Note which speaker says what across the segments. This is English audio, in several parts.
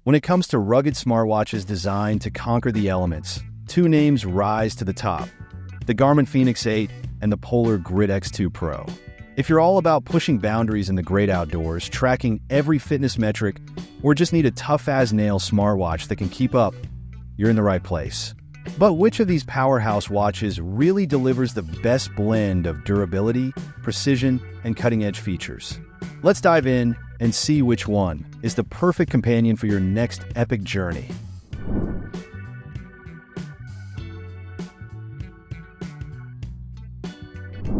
Speaker 1: When it comes to rugged smartwatches designed to conquer the elements, two names rise to the top: the Garmin Fenix 8 and the Polar Grit X2 Pro. If you're all about pushing boundaries in the great outdoors, tracking every fitness metric, or just need a tough-as-nails smartwatch that can keep up, you're in the right place. But which of these powerhouse watches really delivers the best blend of durability, precision, and cutting-edge features? Let's dive in and see which one is the perfect companion for your next epic journey.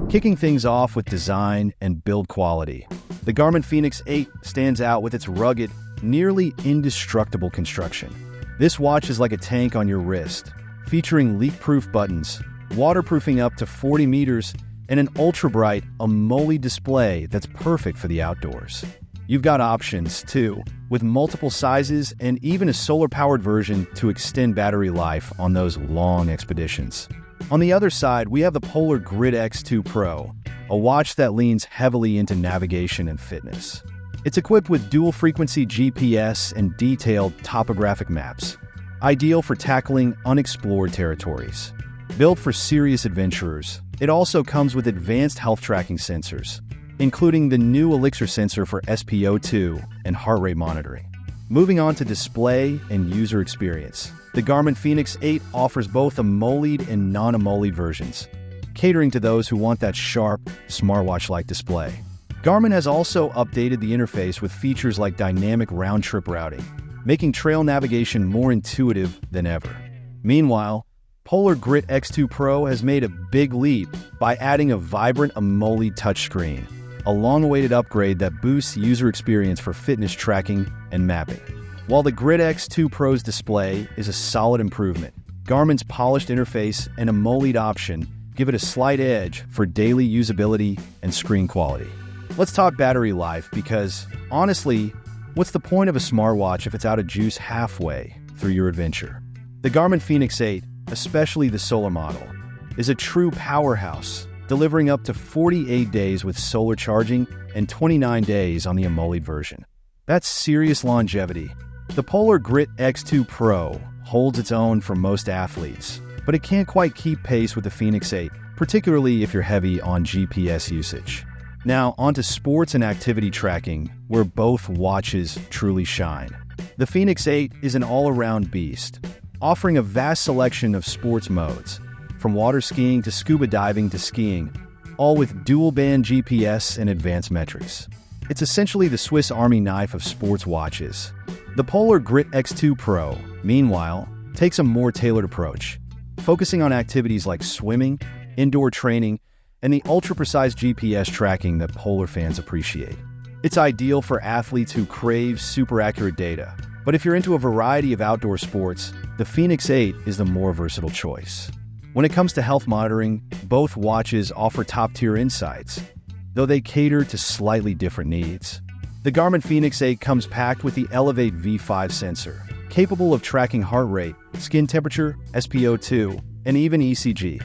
Speaker 1: Kicking things off with design and build quality, the Garmin Fenix 8 stands out with its rugged, nearly indestructible construction. This watch is like a tank on your wrist, featuring leak-proof buttons, waterproofing up to 40 meters, and an ultra-bright AMOLED display that's perfect for the outdoors. You've got options, too, with multiple sizes and even a solar-powered version to extend battery life on those long expeditions. On the other side, we have the Polar Grit X2 Pro, a watch that leans heavily into navigation and fitness. It's equipped with dual-frequency GPS and detailed topographic maps, ideal for tackling unexplored territories. Built for serious adventurers, it also comes with advanced health tracking sensors, including the new Elixir sensor for SpO2 and heart rate monitoring. Moving on to display and user experience, the Garmin Fenix 8 offers both AMOLED and non-AMOLED versions, catering to those who want that sharp, smartwatch-like display. Garmin has also updated the interface with features like dynamic round-trip routing, making trail navigation more intuitive than ever. Meanwhile, Polar Grit X2 Pro has made a big leap by adding a vibrant AMOLED touchscreen, a long-awaited upgrade that boosts user experience for fitness tracking and mapping. While the Grit X2 Pro's display is a solid improvement, Garmin's polished interface and AMOLED option give it a slight edge for daily usability and screen quality. Let's talk battery life because, honestly, what's the point of a smartwatch if it's out of juice halfway through your adventure? The Garmin Fenix 8, especially the solar model, is a true powerhouse, delivering up to 48 days with solar charging and 29 days on the AMOLED version. That's serious longevity. The Polar Grit X2 Pro holds its own for most athletes, but it can't quite keep pace with the Fenix 8, particularly if you're heavy on GPS usage. Now, onto sports and activity tracking, where both watches truly shine. The Fenix 8 is an all-around beast, offering a vast selection of sports modes, from water skiing to scuba diving to skiing, all with dual-band GPS and advanced metrics. It's essentially the Swiss Army knife of sports watches. The Polar Grit X2 Pro, meanwhile, takes a more tailored approach, focusing on activities like swimming, indoor training, and the ultra-precise GPS tracking that polar fans appreciate. It's ideal for athletes who crave super-accurate data, but if you're into a variety of outdoor sports, the Fenix 8 is the more versatile choice. When it comes to health monitoring, both watches offer top-tier insights, though they cater to slightly different needs. The Garmin Fenix 8 comes packed with the Elevate V5 sensor, capable of tracking heart rate, skin temperature, SpO2, and even ECG,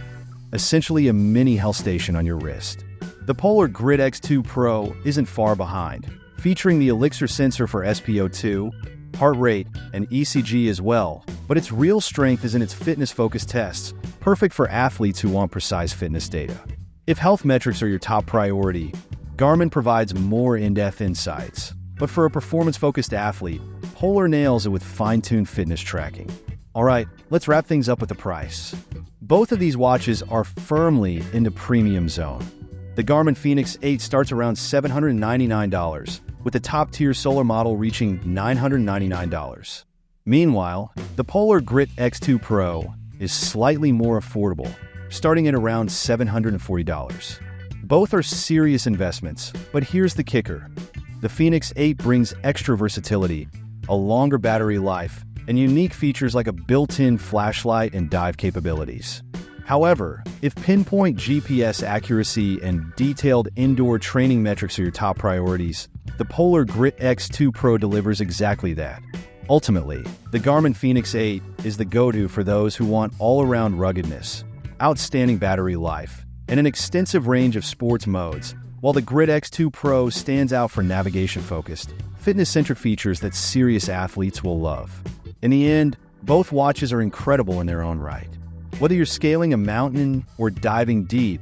Speaker 1: essentially a mini health station on your wrist. The Polar Grit X2 Pro isn't far behind, featuring the Elixir sensor for SpO2, heart rate, and ECG as well, but its real strength is in its fitness-focused tests, perfect for athletes who want precise fitness data. If health metrics are your top priority, Garmin provides more in-depth insights, but for a performance-focused athlete, Polar nails it with fine-tuned fitness tracking. All right, let's wrap things up with the price. Both of these watches are firmly in the premium zone. The Garmin Fenix 8 starts around $799, with the top-tier solar model reaching $999. Meanwhile, the Polar Grit X2 Pro is slightly more affordable, starting at around $740. Both are serious investments, but here's the kicker. The Fenix 8 brings extra versatility, a longer battery life, and unique features like a built-in flashlight and dive capabilities. However, if pinpoint GPS accuracy and detailed indoor training metrics are your top priorities, the Polar Grit X2 Pro delivers exactly that. Ultimately, the Garmin Fenix 8 is the go-to for those who want all-around ruggedness, outstanding battery life, and an extensive range of sports modes, while the Grit X2 Pro stands out for navigation-focused, fitness-centric features that serious athletes will love. In the end, both watches are incredible in their own right. Whether you're scaling a mountain or diving deep,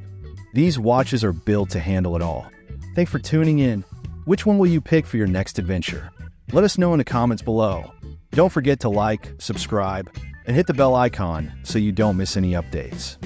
Speaker 1: these watches are built to handle it all. Thanks for tuning in. Which one will you pick for your next adventure? Let us know in the comments below. Don't forget to like, subscribe, and hit the bell icon so you don't miss any updates.